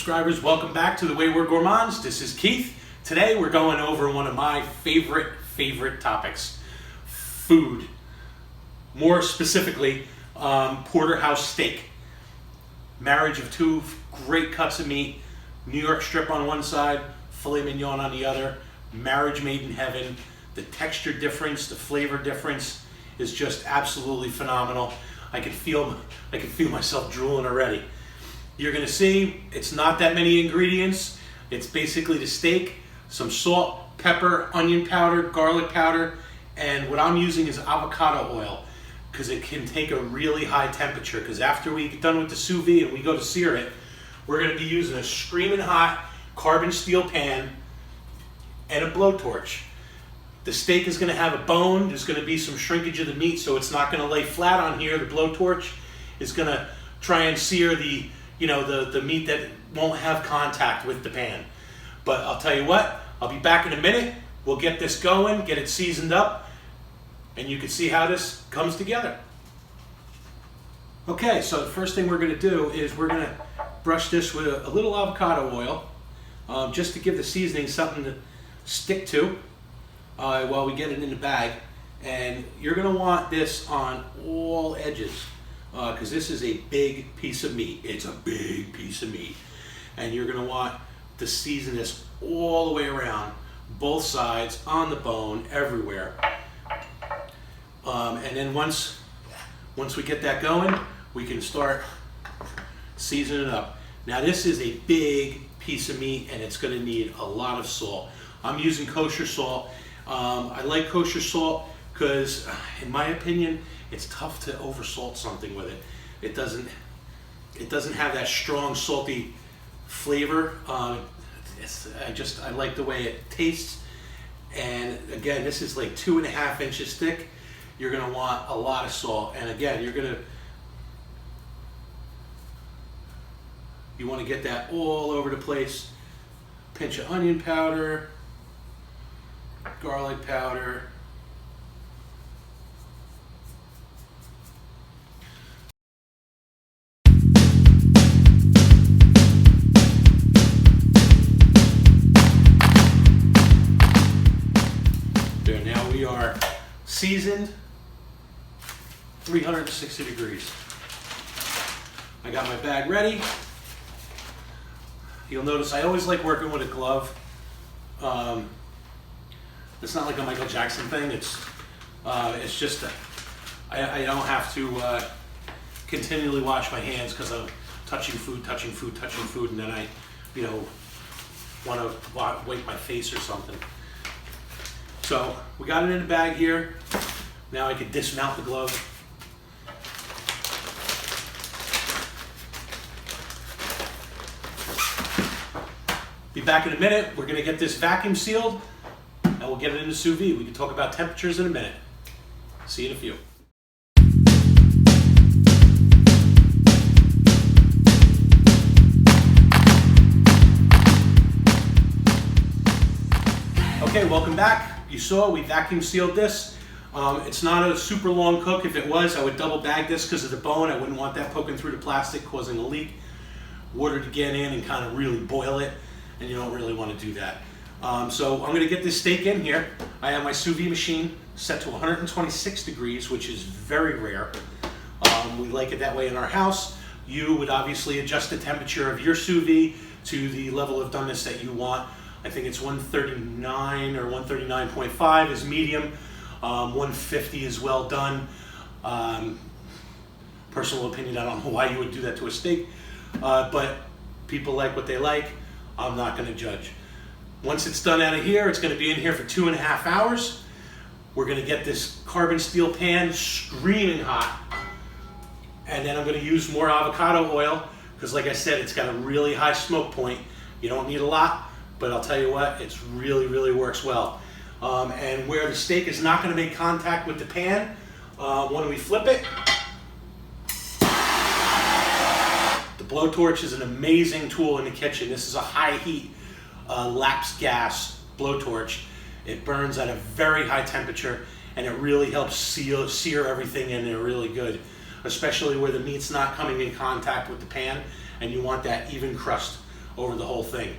subscribers, welcome back to The Way We're Gourmands. This is Keith. Today we're going over one of my favorite topics, food. More specifically, porterhouse steak. Marriage of two great cuts of meat, New York strip on one side, filet mignon on the other, marriage made in heaven. The texture difference, the flavor difference is just absolutely phenomenal. I can feel myself drooling already. You're gonna see it's not that many ingredients. It's basically the steak, some salt, pepper, onion powder, garlic powder, and what I'm using is avocado oil because it can take a really high temperature, because after we get done with the sous vide and we go to sear it, we're gonna be using a screaming hot carbon steel pan and a blowtorch. The steak is gonna have a bone, there's gonna be some shrinkage of the meat, so it's not gonna lay flat on here. The blowtorch is gonna try and sear the meat that won't have contact with the pan. But I'll tell you what, I'll be back in a minute. We'll get this going, get it seasoned up, and you can see how this comes together. Okay, so the first thing we're gonna do is we're gonna brush this with a little avocado oil, just to give the seasoning something to stick to while we get it in the bag. And you're gonna want this on all edges, because this is a big piece of meat. It's a big piece of meat. And you're gonna want to season this all the way around, both sides, on the bone, everywhere. And then once we get that going, we can start seasoning it up. Now this is a big piece of meat and it's gonna need a lot of salt. I'm using kosher salt. I like kosher salt because, in my opinion, it's tough to oversalt something with it. It doesn't have that strong salty flavor. I like the way it tastes. And again, this is like 2.5 inches thick. You're gonna want a lot of salt. And again, you want to get that all over the place. Pinch of onion powder, garlic powder. There, now we are seasoned, 360 degrees. I got my bag ready. You'll notice I always like working with a glove. It's not like a Michael Jackson thing. It's just I don't have to continually wash my hands because I'm touching food, and then I, want to wipe my face or something. So we got it in the bag here. Now I can dismount the glove. Be back in a minute. We're gonna get this vacuum sealed and we'll get it into sous vide. We can talk about temperatures in a minute. See you in a few. Okay, welcome back. You saw we vacuum sealed this. It's not a super long cook. If it was, I would double bag this because of the bone. I wouldn't want that poking through the plastic, causing a leak. Water to get in and kind of really boil it. And you don't really want to do that. So I'm going to get this steak in here. I have my sous vide machine set to 126 degrees, which is very rare. We like it that way in our house. You would obviously adjust the temperature of your sous vide to the level of doneness that you want. I think it's 139 or 139.5 is medium. 150 is well done. Personal opinion, I don't know why you would do that to a steak, but people like what they like. I'm not going to judge. Once it's done out of here, it's going to be in here for 2.5 hours. We're going to get this carbon steel pan screaming hot. And then I'm going to use more avocado oil because, like I said, it's got a really high smoke point. You don't need a lot, but I'll tell you what, it's really works well. And where the steak is not going to make contact with the pan, when we flip it, the blowtorch is an amazing tool in the kitchen. This is a high heat lapsed gas blowtorch. It burns at a very high temperature and it really helps sear everything in there really good, especially where the meat's not coming in contact with the pan and you want that even crust over the whole thing.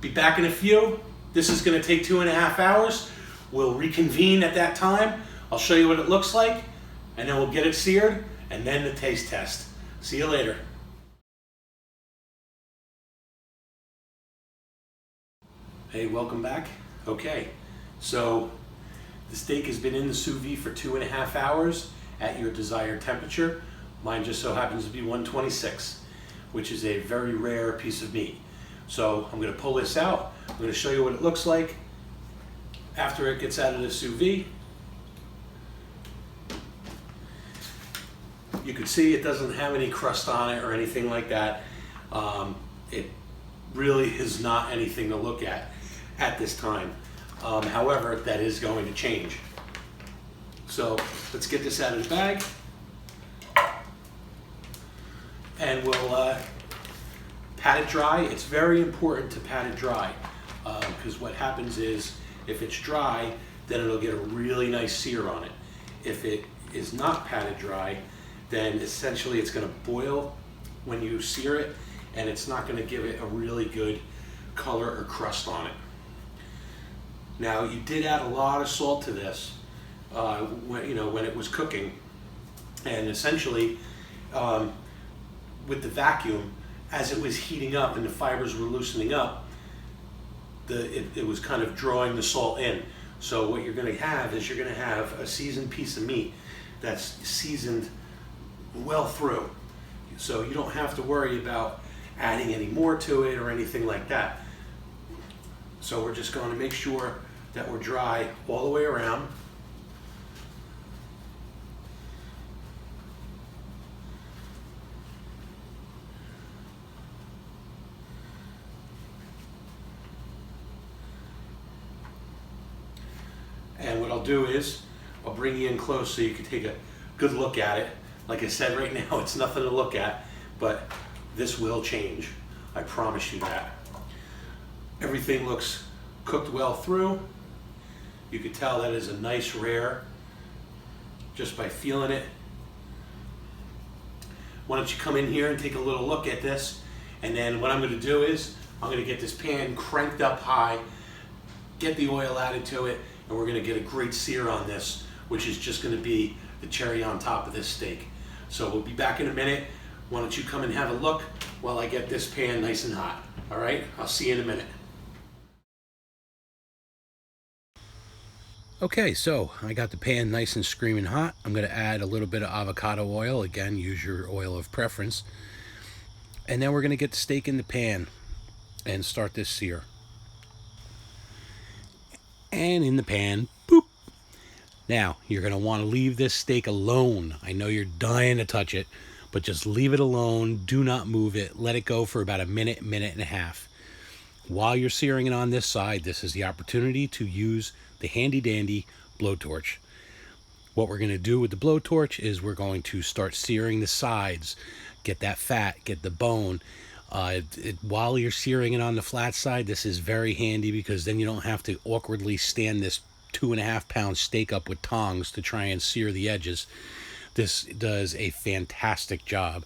Be back in a few. This is going to take 2.5 hours. We'll reconvene at that time. I'll show you what it looks like, and then we'll get it seared, and then the taste test. See you later. Hey, welcome back. Okay, so the steak has been in the sous vide for 2.5 hours at your desired temperature. Mine just so happens to be 126, which is a very rare piece of meat. So I'm going to pull this out. I'm going to show you what it looks like after it gets out of the sous vide. You can see it doesn't have any crust on it or anything like that. It really is not anything to look at this time. However, that is going to change. So let's get this out of the bag, and we'll pat it dry. It's very important to pat it dry, because what happens is if it's dry, then it'll get a really nice sear on it. If it is not patted dry, then essentially it's going to boil when you sear it, and it's not going to give it a really good color or crust on it. Now, you did add a lot of salt to this when it was cooking, and essentially with the vacuum, as it was heating up and the fibers were loosening up, it was kind of drawing the salt in. So what you're going to have is you're going to have a seasoned piece of meat that's seasoned well through. So you don't have to worry about adding any more to it or anything like that. So we're just going to make sure that we're dry all the way around. And what I'll do is I'll bring you in close so you can take a good look at it. Like I said, right now it's nothing to look at, but this will change. I promise you that. Everything looks cooked well through. You can tell that is a nice rare just by feeling it. Why don't you come in here and take a little look at this, and then what I'm going to do is I'm going to get this pan cranked up high, get the oil added to it, and we're going to get a great sear on this, which is just going to be the cherry on top of this steak. So we'll be back in a minute. Why don't you come and have a look while I get this pan nice and hot. All right, I'll see you in a minute. Okay, so I got the pan nice and screaming hot. I'm going to add a little bit of avocado oil. Again, use your oil of preference. And then we're going to get the steak in the pan and start this sear. And in the pan, boop. Now, you're going to want to leave this steak alone. I know you're dying to touch it, but just leave it alone. Do not move it. Let it go for about a minute, minute and a half. While you're searing it on this side, this is the opportunity to use the handy dandy blowtorch. What we're going to do with the blowtorch is we're going to start searing the sides, get that fat, get the bone. While you're searing it on the flat side, this is very handy because then you don't have to awkwardly stand this 2.5-pound steak up with tongs to try and sear the edges. This does a fantastic job.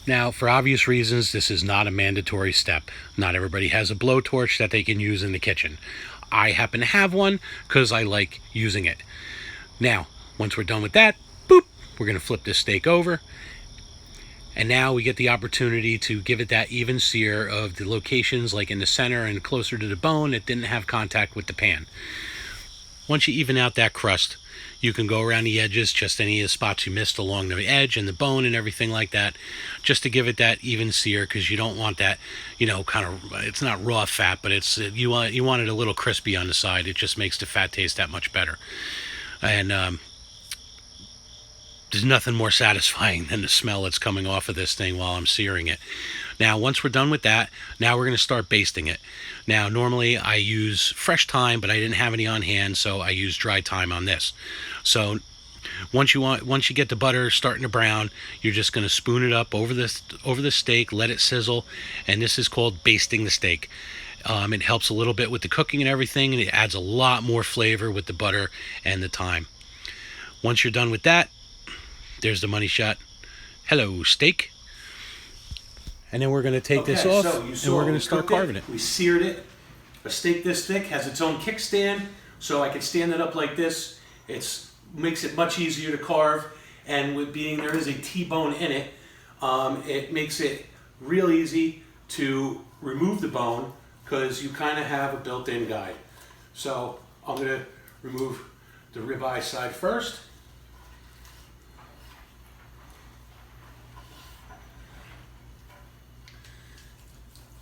Now, for obvious reasons, this is not a mandatory step. Not everybody has a blowtorch that they can use in the kitchen. I happen to have one because I like using it. Now, once we're done with that, boop, we're going to flip this steak over. And now we get the opportunity to give it that even sear of the locations like in the center and closer to the bone that didn't have contact with the pan. Once you even out that crust, you can go around the edges, just any of the spots you missed along the edge and the bone and everything like that, just to give it that even sear, because you don't want that, kind of, it's not raw fat, but it's you want it a little crispy on the side. It just makes the fat taste that much better. And there's nothing more satisfying than the smell that's coming off of this thing while I'm searing it. Now, once we're done with that, now we're going to start basting it. Now, normally I use fresh thyme, but I didn't have any on hand, so I use dry thyme on this. So once you get the butter starting to brown, you're just going to spoon it up over the steak, let it sizzle, and this is called basting the steak. It helps a little bit with the cooking and everything, and it adds a lot more flavor with the butter and the thyme. Once you're done with that, there's the money shot. Hello, steak. and then we're going to take this off, and we're going to start carving it. We seared it. A steak this thick has its own kickstand, so I can stand it up like this. It makes it much easier to carve, and with being there is a T-bone in it, it makes it real easy to remove the bone because you kind of have a built-in guide. So I'm going to remove the ribeye side first.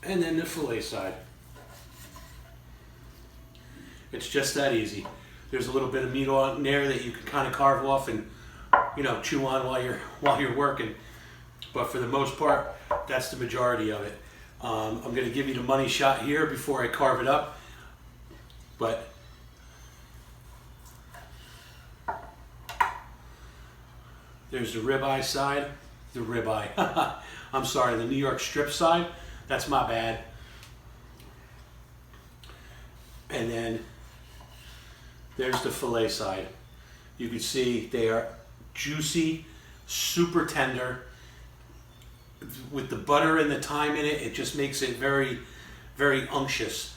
And then the fillet side. It's just that easy. There's a little bit of meat on there that you can kind of carve off and, you know, chew on while you're working. But for the most part, that's the majority of it. I'm going to give you the money shot here before I carve it up. But there's the ribeye side. The ribeye. I'm sorry, the New York strip side. That's my bad. And then there's the fillet side. You can see they are juicy, super tender. With the butter and the thyme in it, it just makes it very, very unctuous.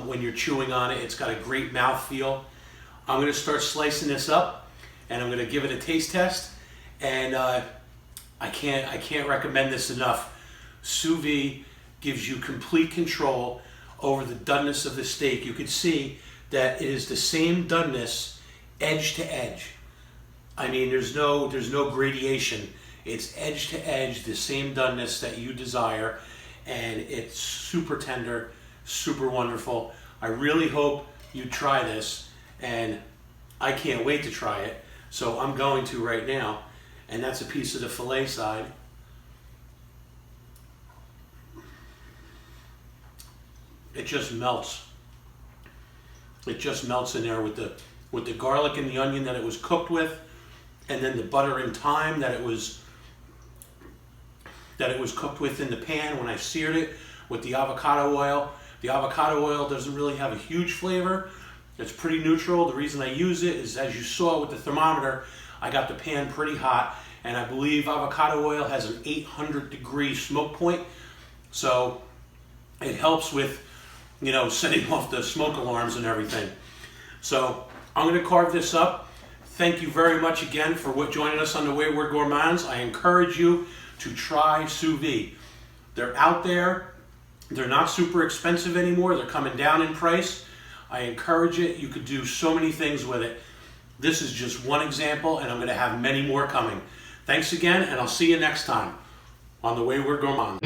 When you're chewing on it, it's got a great mouthfeel. I'm going to start slicing this up, and I'm going to give it a taste test. And I can't recommend this enough. Sous vide gives you complete control over the doneness of the steak. You can see that it is the same doneness edge to edge. I mean, there's no gradation. It's edge to edge, the same doneness that you desire, and it's super tender, super wonderful. I really hope you try this, and I can't wait to try it. So I'm going to right now, and that's a piece of the fillet side. It just melts. It just melts in there with the garlic and the onion that it was cooked with, and then the butter and thyme that it was cooked with in the pan when I seared it with the avocado oil. The avocado oil doesn't really have a huge flavor. It's pretty neutral. The reason I use it is, as you saw with the thermometer, I got the pan pretty hot, and I believe avocado oil has an 800-degree smoke point, so it helps with, you know, setting off the smoke alarms and everything. So I'm going to carve this up. Thank you very much again for joining us on the Wayward Gourmands. I encourage you to try sous vide. They're out there. They're not super expensive anymore. They're coming down in price. I encourage it. You could do so many things with it. This is just one example, and I'm going to have many more coming. Thanks again, and I'll see you next time on the Wayward Gourmands.